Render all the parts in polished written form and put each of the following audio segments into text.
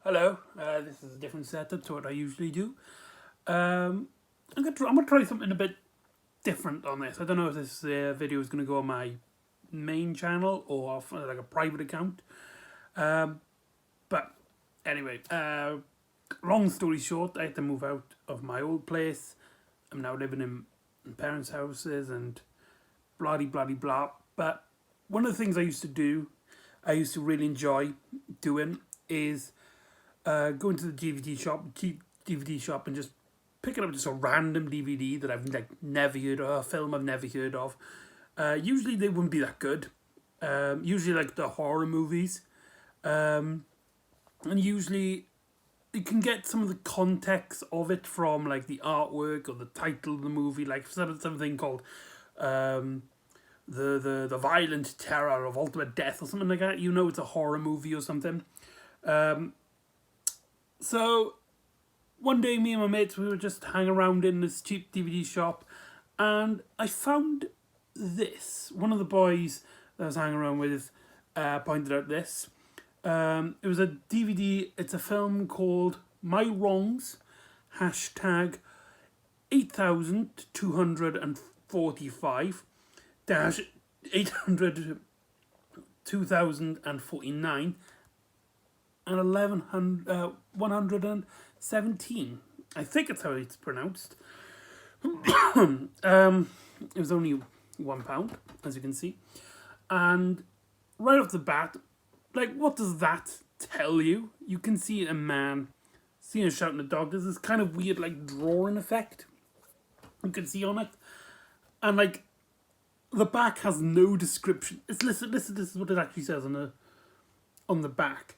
Hello, this is a different setup to what I usually do. I'm gonna try something a bit different on this. I don't know if this video is gonna go on my main channel or off like a private account. Um, but anyway, long story short, I had to move out of my old place. I'm now living in parents' houses and blah blah blah. But one of the things I used to do, I used to really enjoy doing is going to the DVD shop, cheap DVD shop, and just picking up just a random DVD that I've like never heard of, a film I've never heard of. Usually they wouldn't be that good. Usually like the horror movies, and usually you can get some of the context of it from like the artwork or the title of the movie, like something called the violent terror of ultimate death or something like that. You know, it's a horror movie or something. Um, so one day, me and my mates, we were just hanging around in this cheap DVD shop, and I found this. One of the boys that I was hanging around with pointed out this. It was a DVD. It's a film called My Wrongs, hashtag 8245 dash 800 2049 and 117. I think it's how it's pronounced. It was only £1, as you can see. And right off the bat, like, what does that tell you? You can see a man seeing a shouting a dog. There's this kind of weird, like, drawing effect you can see on it. And, like, the back has no description. Listen, this is what it actually says on the back.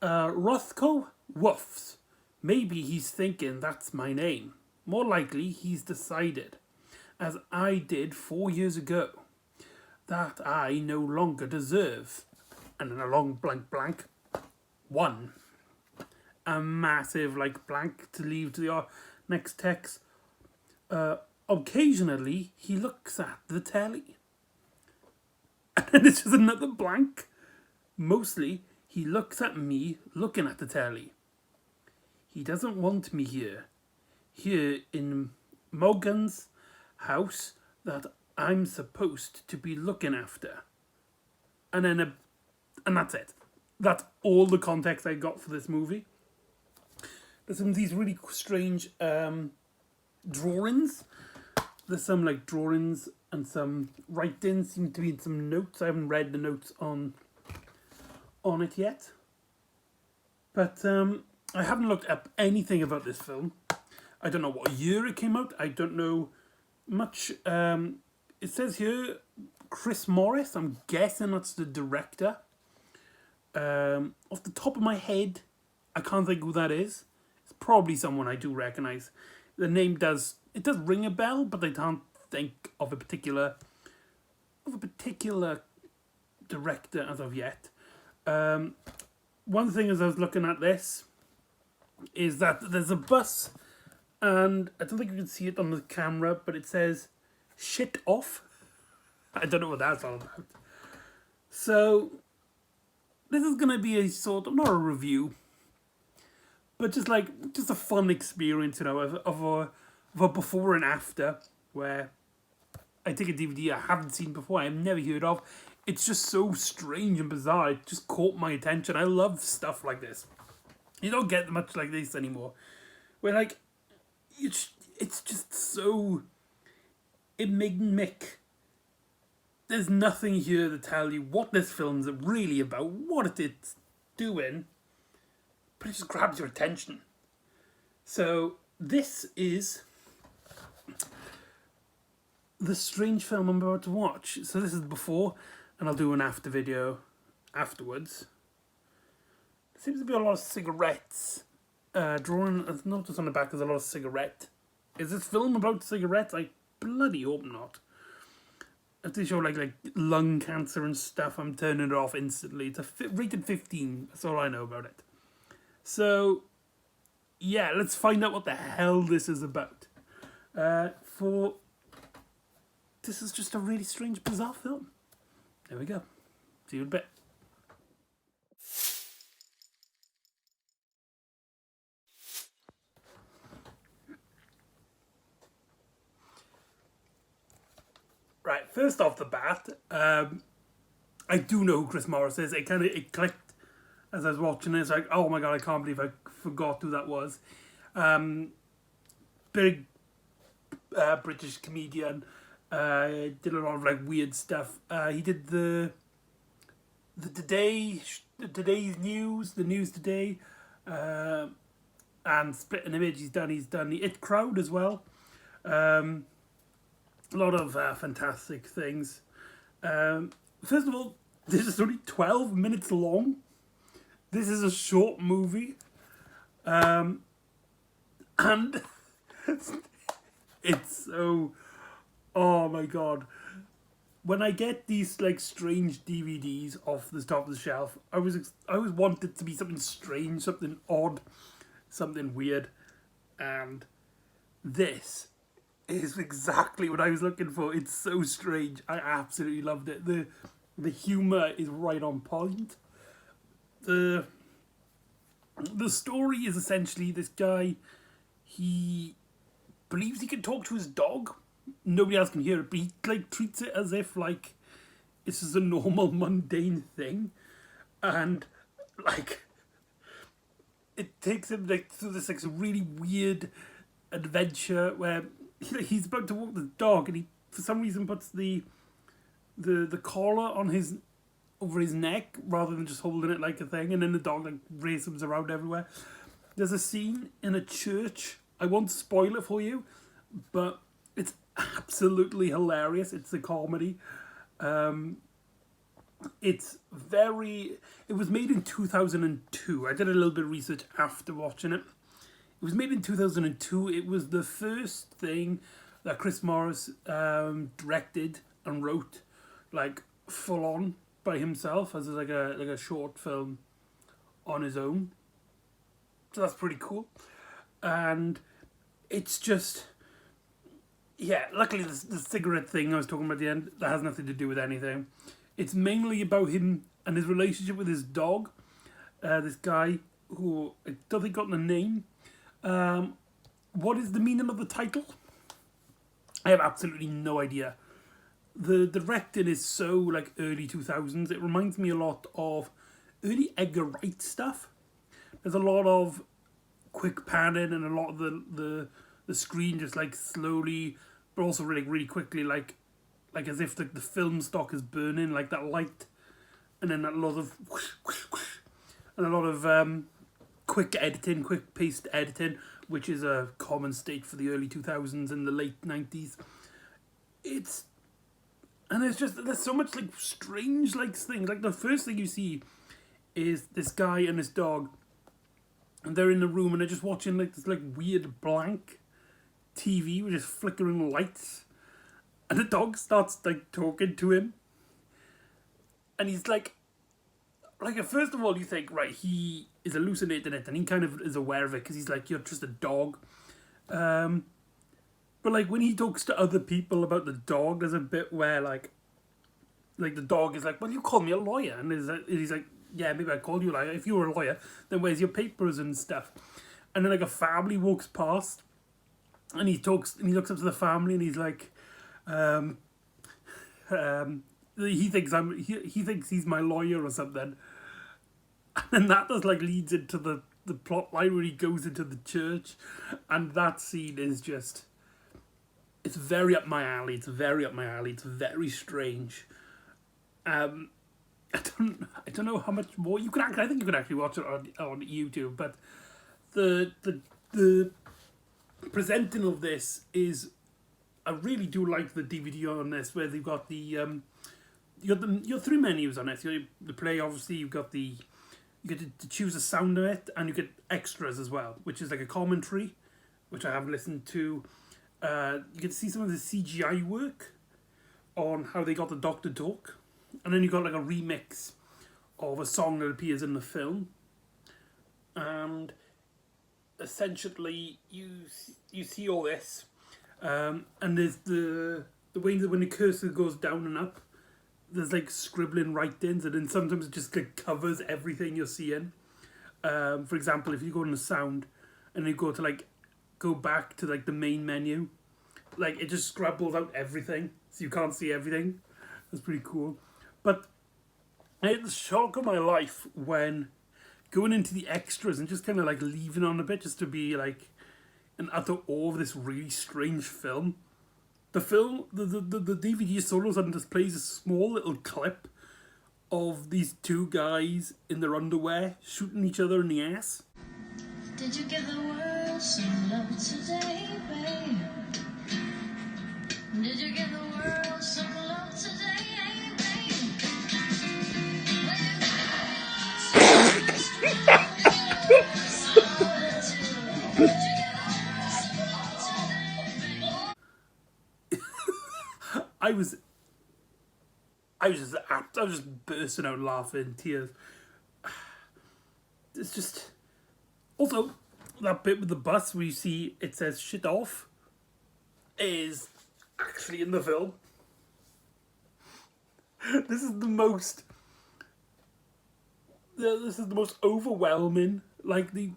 Rothko Woofs. Maybe he's thinking that's my name. More likely, he's decided, as I did 4 years ago, that I no longer deserve, and in a long blank blank, one. A massive like blank to leave to the next text. Occasionally, he looks at the telly. And it's just another blank. Mostly, he looks at me looking at the telly. He doesn't want me here. Here in Morgan's house that I'm supposed to be looking after. And then and that's it. That's all the context I got for this movie. There's some of these really strange drawings. There's some like drawings and some writings. Seem to be some notes. I haven't read the notes on it yet. But I haven't looked up anything about this film. I don't know what year it came out. I don't know much. It says here Chris Morris. I'm guessing that's the director. Off the top of my head, I can't think who that is. It's probably someone I do recognise. The name does ring a bell, but I can't think of a particular director as of yet. One thing as I was looking at this is that there's a bus, and I don't think you can see it on the camera, but it says "shit off." I don't know what that's all about. So this is gonna be a sort of, not a review, but just a fun experience, you know, of a before and after, where I take a DVD I haven't seen before, I've never heard of. It's just so strange and bizarre. It just caught my attention. I love stuff like this. You don't get much like this anymore. Where like it's just so enigmatic. There's nothing here to tell you what this film's really about, what it's doing, but it just grabs your attention. So this is the strange film I'm about to watch. So this is before, and I'll do an after video afterwards. There seems to be a lot of cigarettes. Drawing, I've noticed on the back there's a lot of cigarette. Is this film about cigarettes? I bloody hope not. If they show like lung cancer and stuff, I'm turning it off instantly. It's rated 15. That's all I know about it. So, yeah, let's find out what the hell this is about. This is just a really strange, bizarre film. There we go. See you in a bit. first off the bat, I do know who Chris Morris is. It clicked as I was watching it. It's like, oh my god, I can't believe I forgot who that was. Big British comedian. Did a lot of like weird stuff. He did the today's news, the news today, and Split an Image. He's done the It Crowd as well. A lot of fantastic things. First of all, this is only 12 minutes long. This is a short movie. And it's so... Oh my god. When I get these like strange DVDs off the top of the shelf, I always want it to be something strange, something odd, something weird. And this is exactly what I was looking for. It's so strange. I absolutely loved it. The humor is right on point. The story is essentially this guy, he believes he can talk to his dog. Nobody else can hear it, but he like treats it as if like this is a normal mundane thing, and like it takes him like through this like really weird adventure where he's about to walk the dog, and he for some reason puts the collar on his over his neck rather than just holding it like a thing, and then the dog like races around everywhere. There's a scene in a church. I won't spoil it for you, but it's absolutely hilarious. It's a comedy. It was made in 2002. I did a little bit of research after watching it. It was made in 2002. It was the first thing that Chris Morris directed and wrote, like full on by himself as like a short film on his own. So that's pretty cool. And it's just, yeah, luckily the cigarette thing I was talking about at the end, that has nothing to do with anything. It's mainly about him and his relationship with his dog. This guy who I don't think got the name. What is the meaning of the title? I have absolutely no idea. The directing is so like early 2000s. It reminds me a lot of early Edgar Wright stuff. There's a lot of quick panning and a lot of the screen just like slowly, but also really quickly, like as if the film stock is burning, like that light, and then a lot of whoosh, whoosh, whoosh, and a lot of quick editing, quick paced editing, which is a common state for the early 2000s and the late 90s. There's so much like strange like things. Like the first thing you see is this guy and his dog, and they're in the room and they're just watching like this like weird blank TV with just flickering lights, and the dog starts like talking to him, and he's like first of all you think, right, he is hallucinating it, and he kind of is aware of it because he's like, you're just a dog, but like when he talks to other people about the dog, there's a bit where like the dog is like, well, you call me a lawyer, and he's like, yeah, maybe I call you a lawyer. If you were a lawyer, then where's your papers and stuff? And then like a family walks past, and he looks up to the family, and he's like, he thinks he's my lawyer or something, and that just like leads into the plot line where he goes into the church, and that scene is just, it's very up my alley. It's very strange. I don't know how much more you can. I think you can actually watch it on YouTube. But the presenting of this is, I really do like the DVD on this, where they've got you got three menus on it. You got the play, obviously. You get to choose a sound of it, and you get extras as well, which is like a commentary, which I have listened to. You get to see some of the CGI work on how they got the dog to talk. And then you got like a remix of a song that appears in the film, and essentially you see all this, and there's the way that when the cursor goes down and up, there's like scribbling writings, and then sometimes it just like covers everything you're seeing. For example, if you go in the sound and you go back to like the main menu, like it just scrabbles out everything. so you can't see everything. That's pretty cool. But I had the shock of my life when going into the extras and just kind of like leaving on a bit just to be like in utter awe of this really strange film. The film, the DVD solo suddenly just plays a small little clip of these two guys in their underwear shooting each other in the ass. Did you give the world some love today, babe? Did you give the world some love today, babe? I was just bursting out laughing, tears. It's just also that bit with the bus where you see it says "shit off" is actually in the film. This is the most. This is the most overwhelming, like the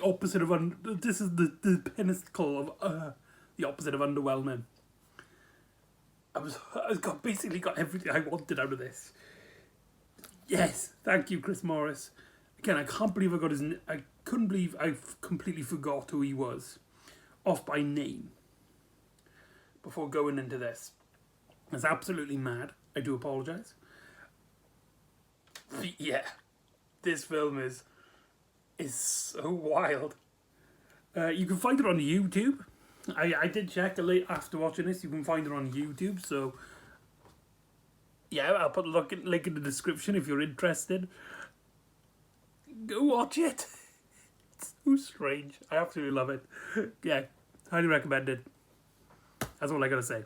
opposite of this is the pinnacle of the opposite of underwhelming. Basically got everything I wanted out of this. Yes, thank you, Chris Morris. Again, I can't believe I got his. I couldn't believe I completely forgot who he was, off by name. Before going into this, it's absolutely mad. I do apologise. Yeah, this film is so wild. You can find it on YouTube. I did check late after watching this. You can find it on YouTube. So yeah, I'll put a link in the description if you're interested. Go watch it. It's so strange. I absolutely love it. Yeah, highly recommended. That's all I gotta say.